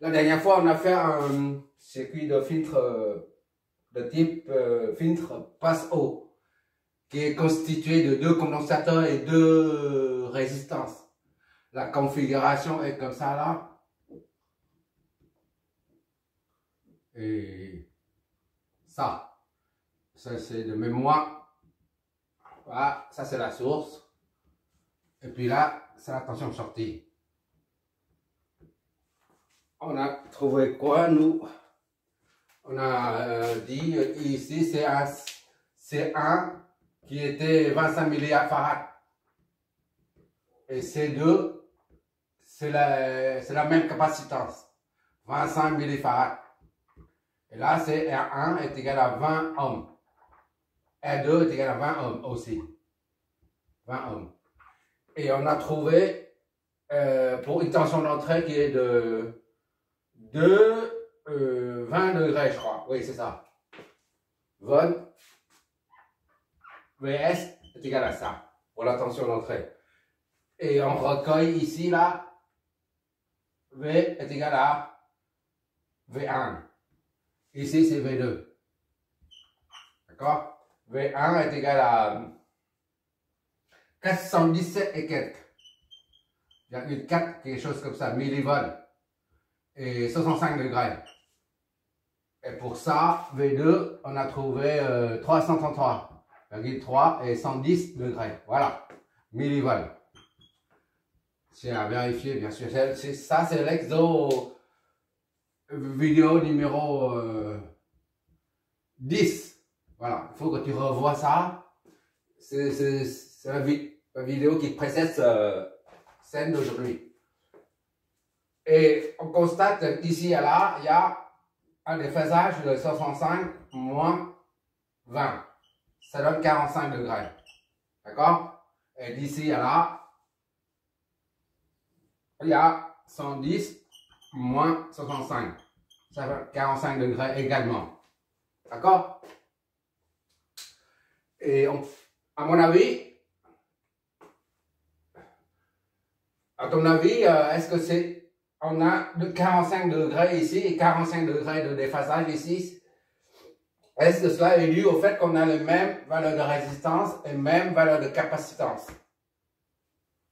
La dernière fois, on a fait un circuit de filtre de type filtre passe-eau, qui est constitué de 2 condensateurs et 2 résistances. La configuration est comme ça là. Et ça c'est de mémoire. Voilà, ça c'est la source. Et puis là, c'est la tension sortie. On a trouvé quoi, nous? On a dit ici, c'est un C1 qui était 25 millifarad. Et C2, c'est la même capacitance, 25 millifarad. Et là, c'est R1 est égal à 20 ohms. R2 est égal à 20 ohms aussi. 20 ohms. Et on a trouvé pour une tension d'entrée qui est de 20 degrés, je crois. Oui, c'est ça. VON VS est égal à ça pour la tension d'entrée. Et on recueille ici, là, V est égal à V1. Ici, c'est V2. D'accord? V1 est égal à 417 et quelques. Il y a une 4, quelque chose comme ça, millivolts. Et 65 degrés. Et pour ça, V2, on a trouvé 333,3 et 110 degrés. Voilà, millivolts. C'est à vérifier, bien sûr. Ça, c'est l'exo vidéo numéro 10. Voilà, il faut que tu revoies ça. C'est la vidéo qui précède celle d'aujourd'hui. Et on constate qu'ici et là, il y a un déphasage de 65 moins 20. Ça donne 45 degrés. D'accord? Et d'ici à là, il y a 110 moins 65. Ça fait 45 degrés également. D'accord? Et à mon avis, à ton avis, est-ce que c'est... On a de 45 degrés ici et 45 degrés de déphasage ici. Est-ce que cela est dû au fait qu'on a les mêmes valeurs de résistance et mêmes valeurs de capacitance?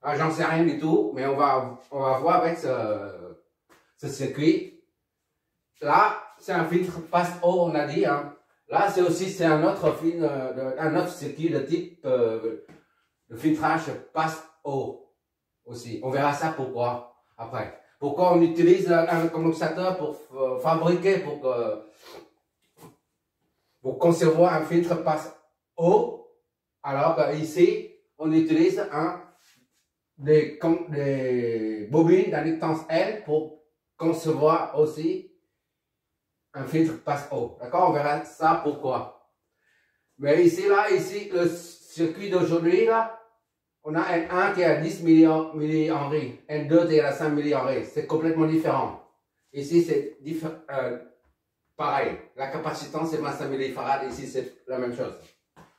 Ah, j'en sais rien du tout, mais on va voir avec ce circuit. Là, c'est un filtre passe-eau, on a dit. Hein. Là, c'est un autre circuit de type de filtrage passe-eau aussi. On verra ça pourquoi après. Pourquoi on utilise un condensateur pour fabriquer, pour concevoir un filtre passe-eau, alors qu'ici, on utilise des bobines d'inductance L pour concevoir aussi un filtre passe-eau. D'accord? On verra ça pourquoi. Mais ici, le circuit d'aujourd'hui, là, on a N1 qui est à 10 millihenry, N2 qui est à 5 millihenry. C'est complètement différent. Ici, c'est pareil. La capacitance, c'est 25 millifarad. Ici, c'est la même chose.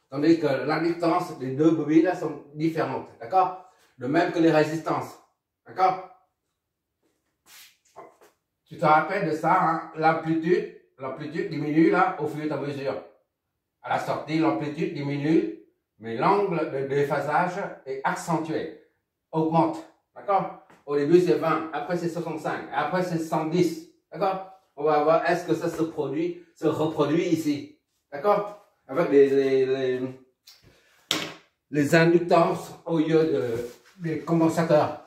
Tandis que l'inductance des deux bobines là, sont différentes. D'accord? De même que les résistances. D'accord? Tu te rappelles de ça, hein? L'amplitude diminue là au fur et à mesure. À la sortie, l'amplitude diminue. Mais l'angle de déphasage est accentué, augmente, d'accord? Au début c'est 20, après c'est 65, après c'est 110, d'accord? On va voir est-ce que ça se reproduit ici, d'accord? Avec les inductances au lieu des condensateurs.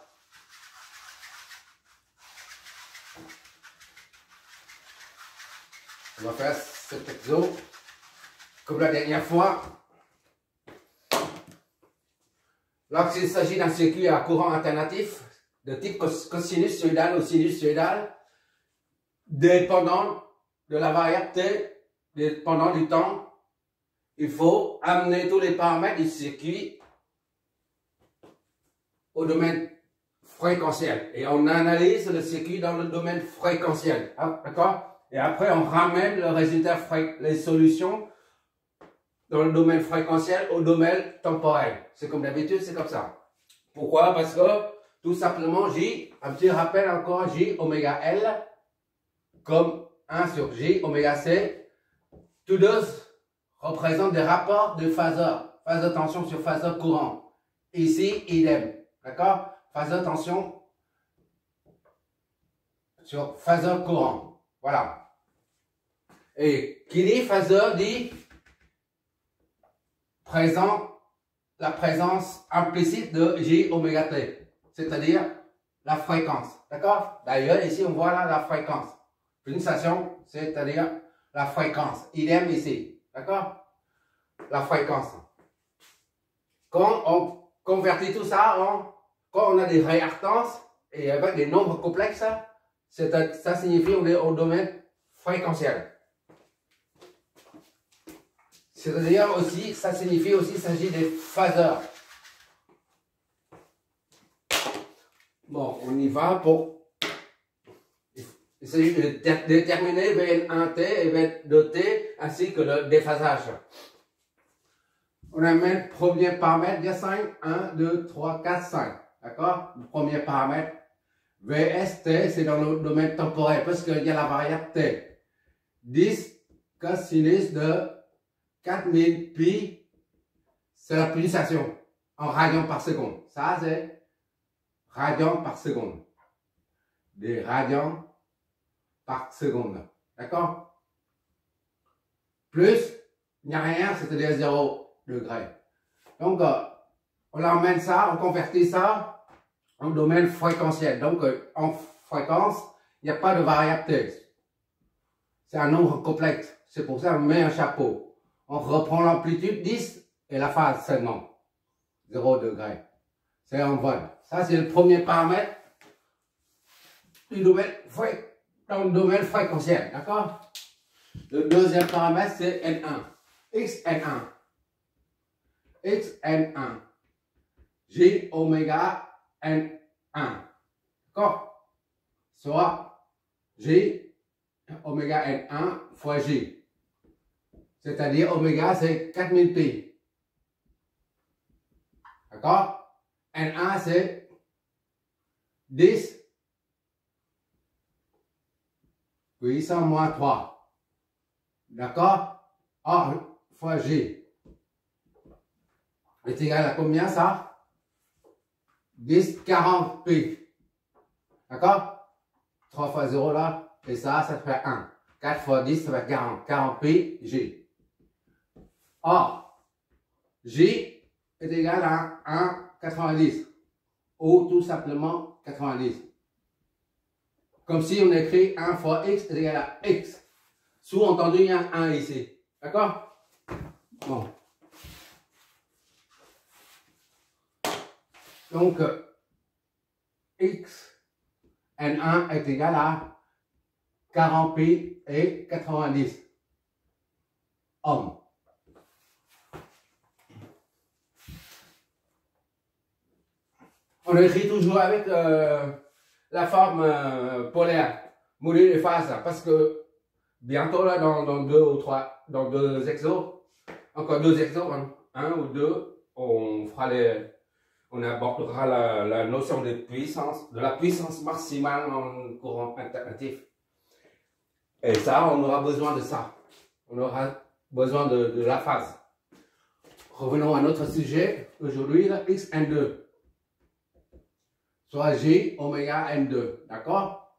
On va faire cet exo comme la dernière fois. Lorsqu'il s'agit d'un circuit à courant alternatif de type cosinus-soïdal ou sinus-soïdal, dépendant de la variable T, dépendant du temps, il faut amener tous les paramètres du circuit au domaine fréquentiel. Et on analyse le circuit dans le domaine fréquentiel. D'accord? Et après, on ramène le résultat, les solutions dans le domaine fréquentiel au domaine temporel. C'est comme d'habitude, c'est comme ça. Pourquoi? Parce que, tout simplement, J, un petit rappel encore, J, oméga L, comme 1 sur J oméga C. Tous deux représentent des rapports de phaseur. Phaseur tension sur phaseur courant. Ici, idem. D'accord? Phaseur tension sur phaseur courant. Voilà. Et qui dit phaseur dit la présence implicite de J oméga T. C'est-à-dire la fréquence. D'accord? D'ailleurs, ici, on voit là la fréquence. Pulsation, c'est-à-dire la fréquence. Idem ici. D'accord? La fréquence. Quand on convertit tout ça quand on a des réactances et avec des nombres complexes, ça signifie qu'on est au domaine fréquentiel. C'est-à-dire aussi, ça signifie aussi qu'il s'agit des phaseurs. Bon, on y va pour... Il s'agit de déterminer Vn1t et Vn2t ainsi que le déphasage. On amène le premier paramètre, il y a 5, 1, 2, 3, 4, 5. D'accord? Le premier paramètre, Vst, c'est dans le domaine temporel parce qu'il y a la variable t. 10 cosinus de 4000 pi, c'est la pulsation en radians par seconde. Ça, c'est radians par seconde. Des radians par seconde. D'accord? Plus, il n'y a rien, c'est-à-dire 0 degré. Donc, on emmène ça, on convertit ça en domaine fréquentiel. Donc, en fréquence, il n'y a pas de variable t. C'est un nombre complexe. C'est pour ça qu'on met un chapeau. On reprend l'amplitude 10 et la phase seulement. 0 degré. C'est en vol. Ça, c'est le premier paramètre du domaine dans le domaine fréquentiel. D'accord? Le deuxième paramètre, c'est N1. XN1. XN1. J oméga N1. D'accord? Soit J oméga N1 fois J. C'est-à-dire oméga, c'est 4000 pi. D'accord? N1, c'est 10 puissance moins 3. D'accord? A fois J est égal à combien ça? 10, 40 pi. D'accord? 3 fois 0 là, et ça fait 1. 4 fois 10, ça fait 40. 40 pi, J. Or, J est égal à 1,90 ou tout simplement 90. Comme si on écrit 1 fois x est égal à x. Sous-entendu, il y a un 1 ici. D'accord? Bon. Donc, x N1 est égal à 40 pi et 90 ohms. On écrit toujours avec la forme polaire, module et phase, parce que bientôt là, dans 2 ou 3, dans 2 exos, encore 2 exos, un ou deux, on abordera la notion de puissance, de la puissance maximale en courant alternatif. Et ça, on aura besoin de ça. On aura besoin de la phase. Revenons à notre sujet. Aujourd'hui, XN2. Soit J oméga N2. D'accord?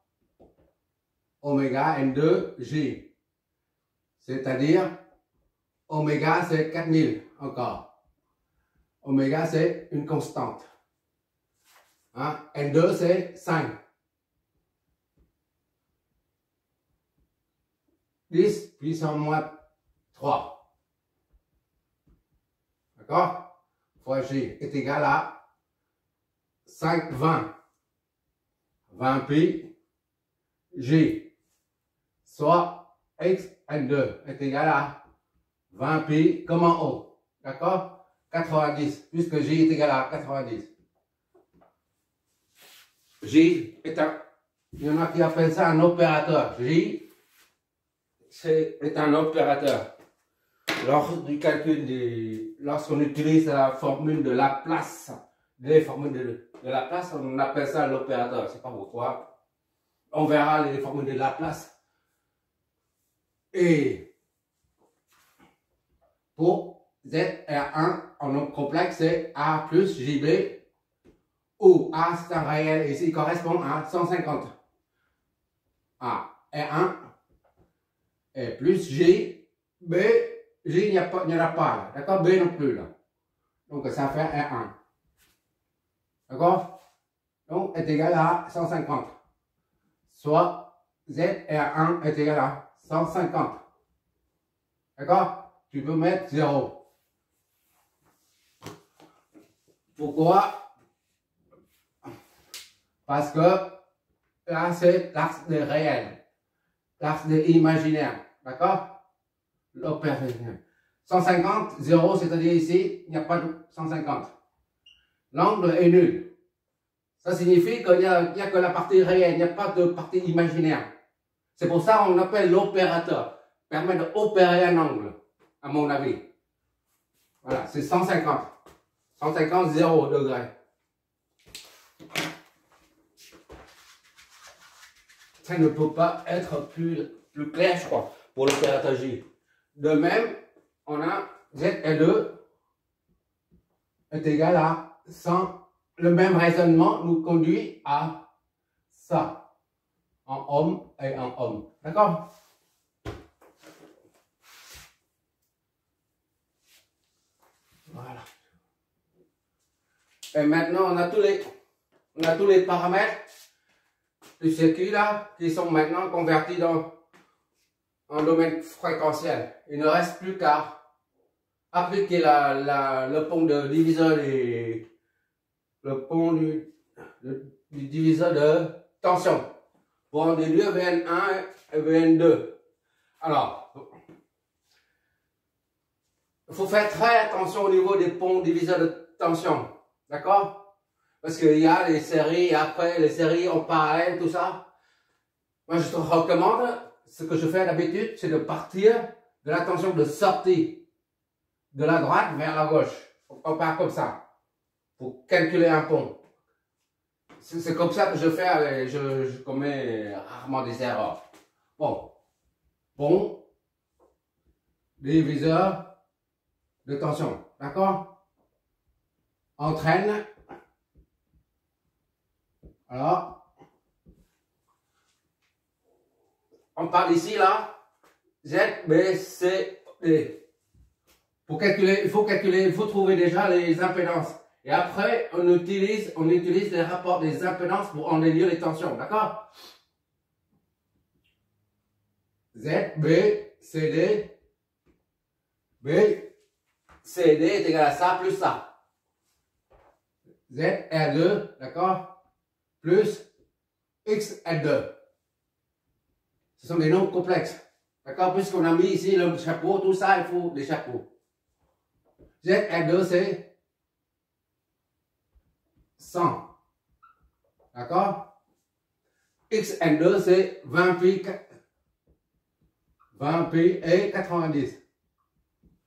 Oméga N2, J. C'est-à-dire, oméga, c'est 4000 encore. Oméga, c'est une constante. Hein? N2, c'est 5. 10 puissance moins 3. D'accord? Fois J est égal à 5, 20. 20 pi J. Soit X N2 est égal à 20 pi comme en haut. D'accord? 90. Puisque J est égal à 90. J est un... Il y en a qui appellent ça un opérateur. J est un opérateur. Lors du calcul, lorsqu'on utilise la formule de Laplace, les formules de Laplace, on appelle ça l'opérateur. Je ne sais pas pourquoi. On verra les formules de Laplace Et pour ZR1 en nombre complexe, c'est A plus JB, où A c'est un réel, ici correspond à 150. A, R1, et plus J, B, J, il n'y en a pas là, d'accord? B non plus là. Donc ça fait R1. D'accord? Donc est égal à 150. Soit ZR1 est égal à 150. D'accord? Tu peux mettre 0. Pourquoi? Parce que là, c'est l'axe des réels, l'axe des imaginaires. D'accord? L'opération. 150, 0, c'est-à-dire ici, il n'y a pas de 150. L'angle est nul. Ça signifie qu'il n'y a que la partie réelle, il n'y a pas de partie imaginaire. C'est pour ça qu'on appelle l'opérateur. Permet d'opérer un angle, à mon avis. Voilà, c'est 150. 150, 0 degré. Ça ne peut pas être plus clair, je crois, pour l'opérateur J. De même, on a ZL2 est égal à 100. Le même raisonnement nous conduit à ça, en ohm et en ohm. D'accord? Voilà. Et maintenant, on a tous les paramètres du circuit là qui sont maintenant convertis en domaine fréquentiel. Il ne reste plus qu'à appliquer le pont de diviseur le pont du diviseur de tension pour en déduire Vn1 et Vn2. Alors, il faut faire très attention au niveau des ponts diviseurs de tension. D'accord? Parce qu'il y a les séries, et après les séries en parallèle, tout ça. Moi, je te recommande, ce que je fais d'habitude, c'est de partir de la tension de sortie de la droite vers la gauche. On part comme ça, pour calculer un pont. C'est comme ça que je fais, je commets rarement des erreurs. Bon, pont, diviseur de tension, d'accord? Entraîne. Alors, on parle ici, là, Z, B, C, D. Pour calculer, il faut trouver déjà les impédances. Et après, on utilise les rapports des impédances pour en déduire les tensions, d'accord? Z, B, C, D. B, C, D est égal à ça plus ça. Z, R2, d'accord? Plus X, R2. Ce sont des nombres complexes. D'accord? Puisqu'on a mis ici le chapeau, tout ça, il faut des chapeaux. Z, R2, c'est 100. D'accord? X, N2, c'est 20 pi et 90.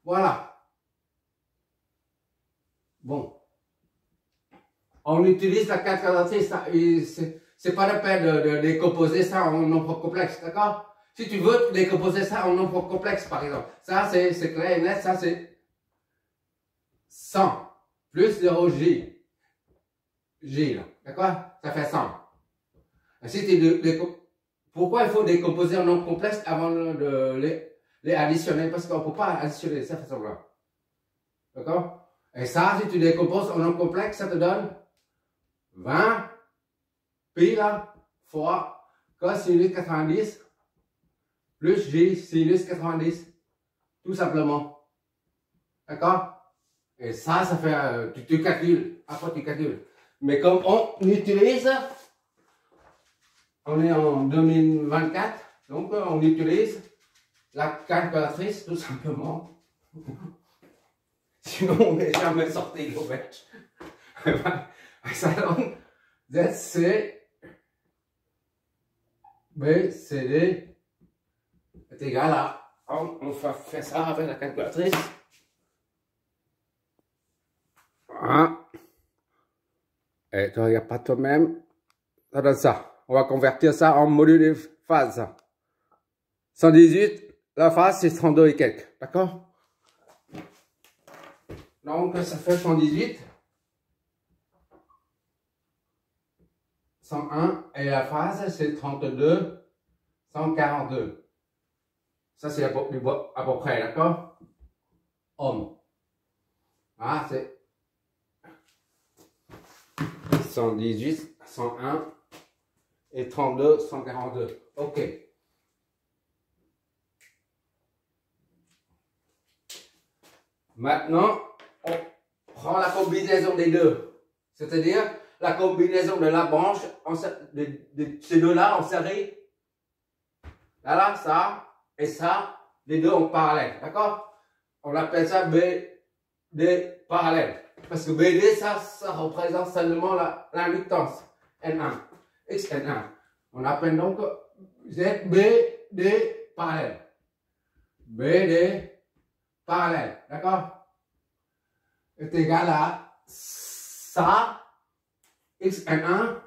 Voilà. Bon. On utilise la calculatrice, c'est pas la peine de décomposer ça en nombre complexe, d'accord? Si tu veux décomposer ça en nombre complexe, par exemple, ça c'est clair et net, ça c'est 100 plus 0J. J, là, d'accord? Ça fait 100. Et si pourquoi il faut décomposer en nombre complexe avant de les additionner? Parce qu'on ne peut pas additionner de cette façon-là. D'accord? Et ça, si tu décomposes en nombre complexe, ça te donne 20 pi là, fois cos sinus 90 plus J sinus 90. Tout simplement. D'accord? Et ça fait, tu calcules. Après, tu calcules. Mais comme on utilise, on est en 2024, donc on utilise la calculatrice tout simplement. Sinon, on n'est jamais sorti de l'auberge. Ça donne ZC BCD est égal à. On va faire ça avec la calculatrice. Voilà. Et tu regardes pas toi-même. Ça donne ça. On va convertir ça en module de phase. 118 la phase, c'est 32 et quelques. D'accord? Donc, ça fait 118. 101. Et la phase, c'est 32. 142. Ça, c'est à peu près, d'accord? Ohm. Ah, c'est 118, 101 et 32, 142. OK. Maintenant, on prend la combinaison des deux. C'est-à-dire la combinaison de la branche, de ces deux-là en série. Là, ça et ça, les deux en parallèle. D'accord? On appelle ça BD parallèle. Parce que BD, ça représente seulement l'inductance N1, XN1. On appelle donc ZBD parallèle. BD parallèle. D'accord? Est égal à ça, XN1,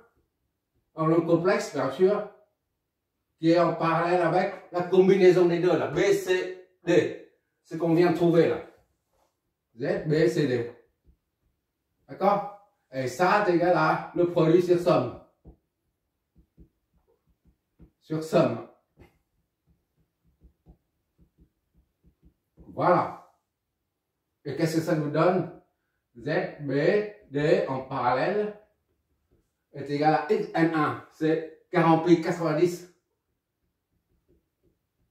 en le complexe, bien sûr, qui est en parallèle avec la combinaison des deux, là, B, C, D. Ce qu'on vient de trouver là. Z, B, C, D. D'accord? Et ça est égal à le produit sur somme. Sur somme. Voilà. Et qu'est-ce que ça nous donne? Z, B, D en parallèle est égal à XN1. C'est 40 pi 90.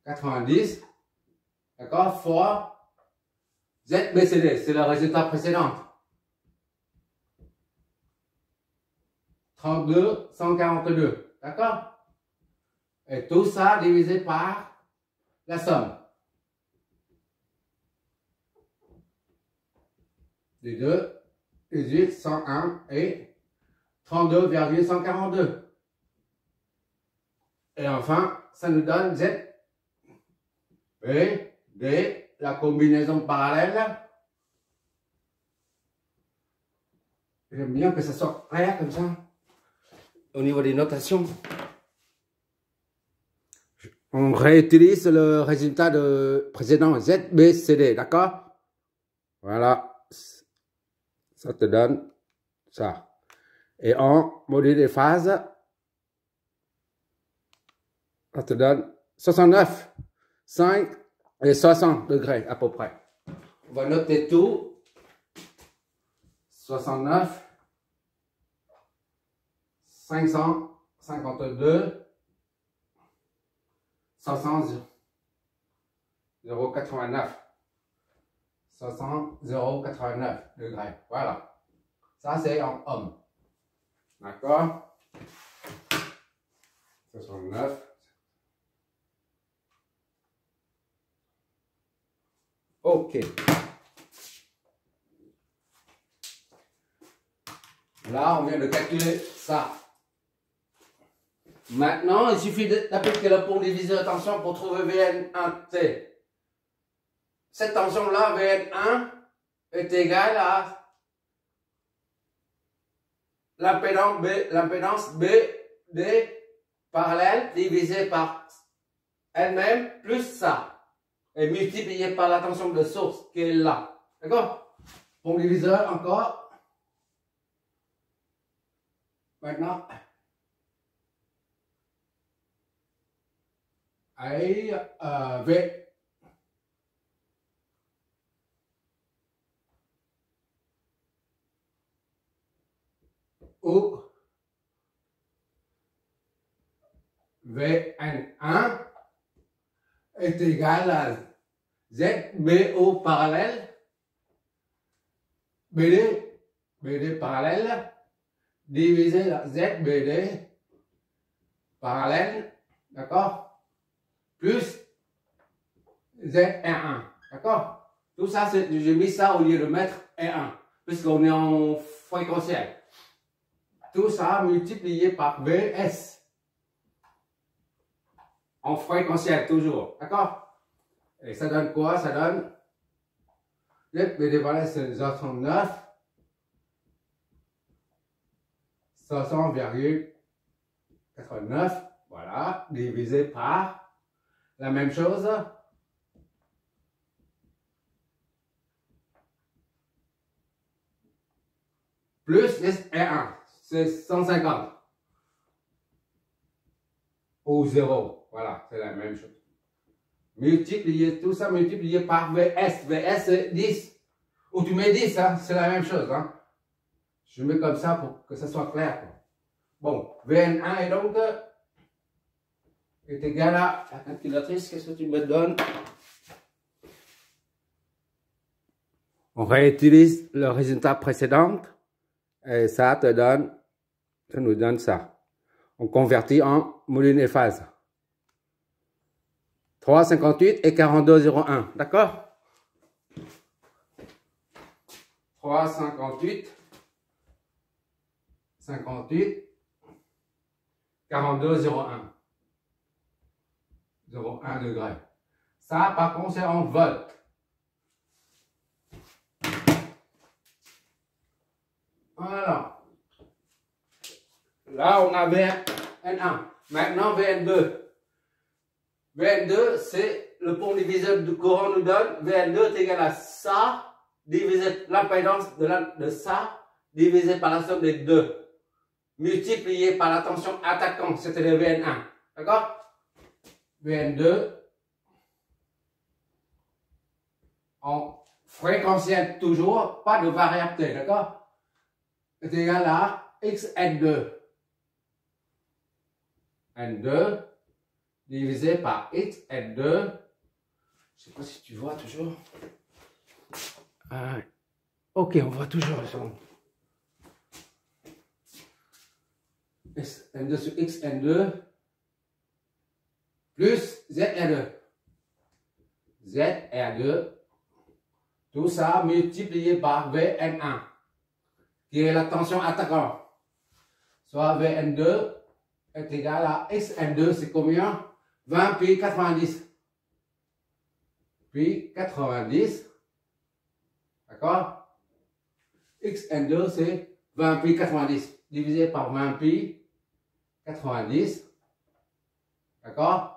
90. D'accord? Fois Z, B, C, D. C'est le résultat précédent. 32, 142. D'accord? Et tout ça divisé par la somme. Les deux, 18, 101 et 32,142. Et enfin, ça nous donne Z, B, D, la combinaison parallèle. J'aime bien que ça soit clair comme ça. Au niveau des notations. On réutilise le résultat de précédent Z, B, C, D, d'accord? Voilà. Ça te donne ça. Et en module des phases, ça te donne 69, 5 et 60 degrés à peu près. On va noter tout. 69, 552, 60, 0,89. 60,089 degrés. Voilà. Ça, c'est en ohm. D'accord? 69. OK. Là, on vient de calculer ça. Maintenant, il suffit d'appliquer le pont diviseur de tension pour trouver VN1T. Cette tension-là, VN1, est égale à l'impédance BD parallèle divisée par elle-même plus ça. Et multiplié par la tension de source qui est là. D'accord? Pont diviseur encore. Maintenant. Et V. Ou Vn1 est égal à ZBO parallèle, BD parallèle, divisé par ZBD parallèle, d'accord, plus ZR1, d'accord. Tout ça, j'ai mis ça au lieu de mettre R1, puisqu'on est en fréquentiel. Tout ça multiplié par VS. En fréquentiel, toujours. D'accord? Et ça donne quoi? Ça donne BD parallèle, c'est 69. 500,89. Voilà. Divisé par la même chose. plus S1, c'est 150. Ou 0. Voilà, c'est la même chose. Multiplier, tout ça multiplié par VS. VS, c'est 10. Ou tu mets 10, hein, c'est la même chose. Hein. Je mets comme ça pour que ça soit clair. Quoi. Bon, VN1 est donc est égal à la calculatrice. Qu'est-ce que tu me donnes? On réutilise le résultat précédent et ça te donne, ça nous donne ça. On convertit en moline et phase. 3,58 et 42,01. D'accord? 3,58, 58, 42,01. 0,1 degré. Ça, par contre, c'est en volts. Voilà. Là, on a VN1. Maintenant, VN2. VN2, c'est le pont diviseur du courant nous donne. VN2 est égal à ça, divisé l'impédance de ça, divisé par la somme des deux, multiplié par la tension attaquante, c'était le VN1. D'accord? VN2 en fréquentiel toujours, pas de variable T, d'accord? Est égal à XN2. N2 divisé par XN2. Je ne sais pas si tu vois toujours. Ok, on voit toujours. N2 sur XN2 plus ZR2. ZR2. Tout ça multiplié par VN1, qui est la tension attaquante. Soit VN2 est égal à XN2, c'est combien? 20 pi 90. Pi 90. D'accord? XN2, c'est 20 pi 90. Divisé par 20 pi 90. D'accord?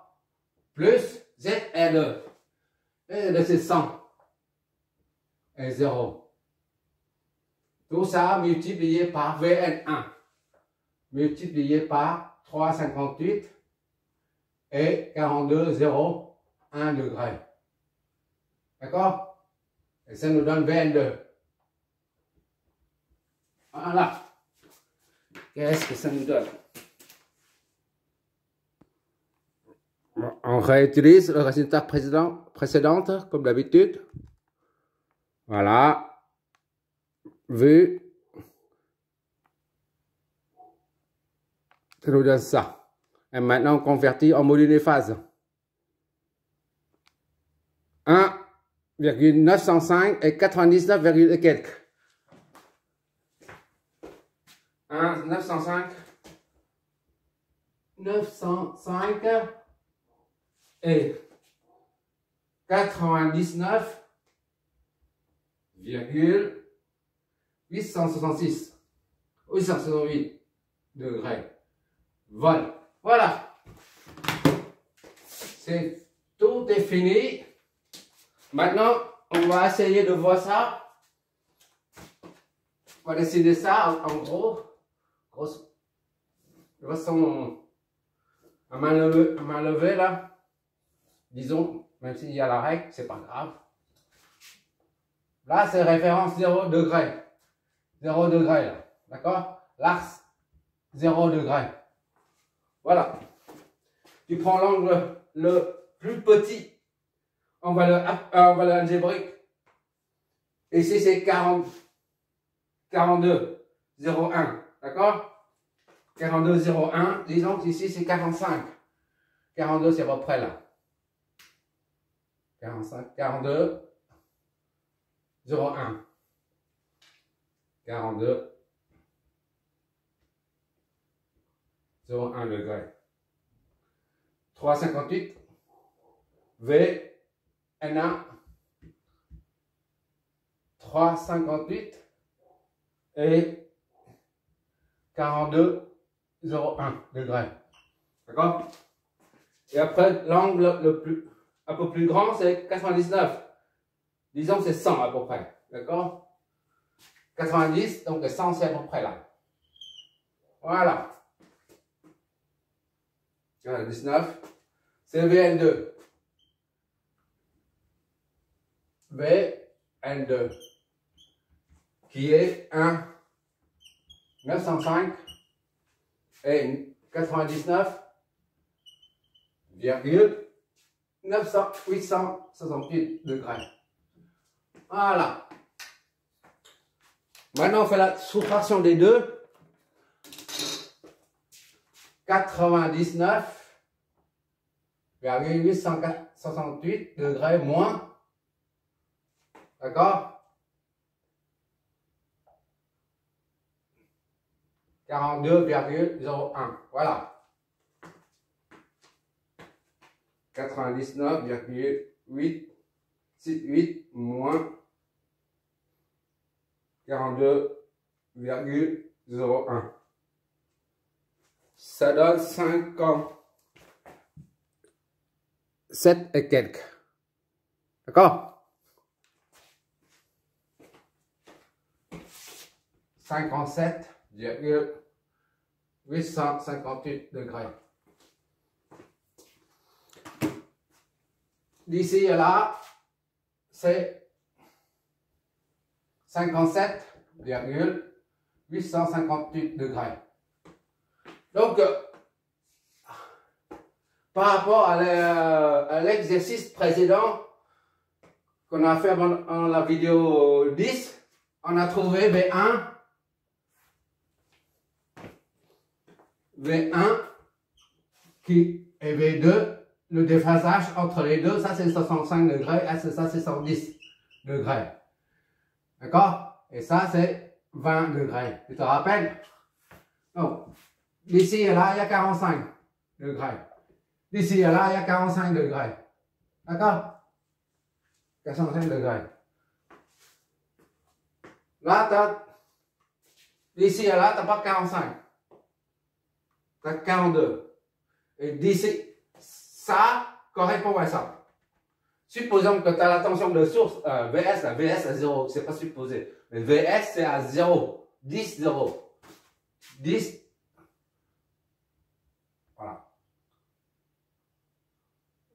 Plus ZR2. ZR2, c'est 100. Et 0. Tout ça multiplié par VN1. Multiplié par 3,58 et 42,01 degrés. D'accord? Et ça nous donne VN2. Voilà. Qu'est-ce que ça nous donne? On réutilise le résultat précédent comme d'habitude. Voilà. Vu. Ça nous donne ça. Et maintenant, on convertit en moline et phase. 1,905 et 99, et quelques. 905 et 99,866. 868 degrés. Voilà. Voilà. C'est tout est fini. Maintenant, on va essayer de voir ça. On va décider ça en gros. De façon à main levée là. Disons, même s'il y a la règle, c'est pas grave. Là, c'est référence 0 degré. 0 degré là. D'accord? L'axe 0 degré. Voilà. Tu prends l'angle le plus petit. On va le algébrique. Ici, c'est 42,01. D'accord? 42,01. Disons qu'ici, c'est 45. 42, c'est à peu près là. 45, 42,01. 42,01 degrés. 3,58. V, N1. 3,58 et 42,01 degrés. D'accord? Et après, l'angle un peu plus grand, c'est 99. Disons que c'est 100 à peu près. D'accord? 90, donc le 100 c'est à peu près là. Voilà. 19, c'est VN2. VN2, qui est 1, 905 et 868 degrés. Voilà. Maintenant, on fait la soustraction des deux. 99,868 degrés moins. D'accord? 42,01. Voilà. 99,868 moins 42,01. Ça donne 57 et quelques. D'accord? 57,858 degrés. D'ici à là, c'est 57,858 degrés. Donc, par rapport à l'exercice précédent qu'on a fait dans la vidéo 10, on a trouvé V1 qui est V2, le déphasage entre les deux, ça c'est 65 degrés, et ça c'est 110 degrés. D'accord? Et ça c'est 20 degrés. Tu te rappelles? Donc, d'ici et là, il y a 45 degrés. D'ici et là, il y a 45 degrés. D'accord? 45 degrés. Là, d'ici à là, tu n'as pas 45. Tu as 42. Et d'ici, ça correspond à ça. Supposons que tu as la tension de source, VS, la VS à 0, c'est pas supposé. Mais VS, c'est à 0. 10, 0. 10. Voilà.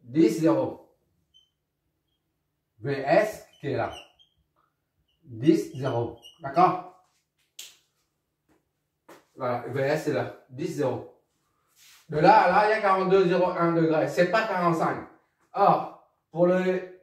10, 0. VS qui est là. 10, 0. D'accord? Voilà, VS c'est là. 10, 0. De là à là, il y a 42,01 degrés. C'est pas 45. Or, pour le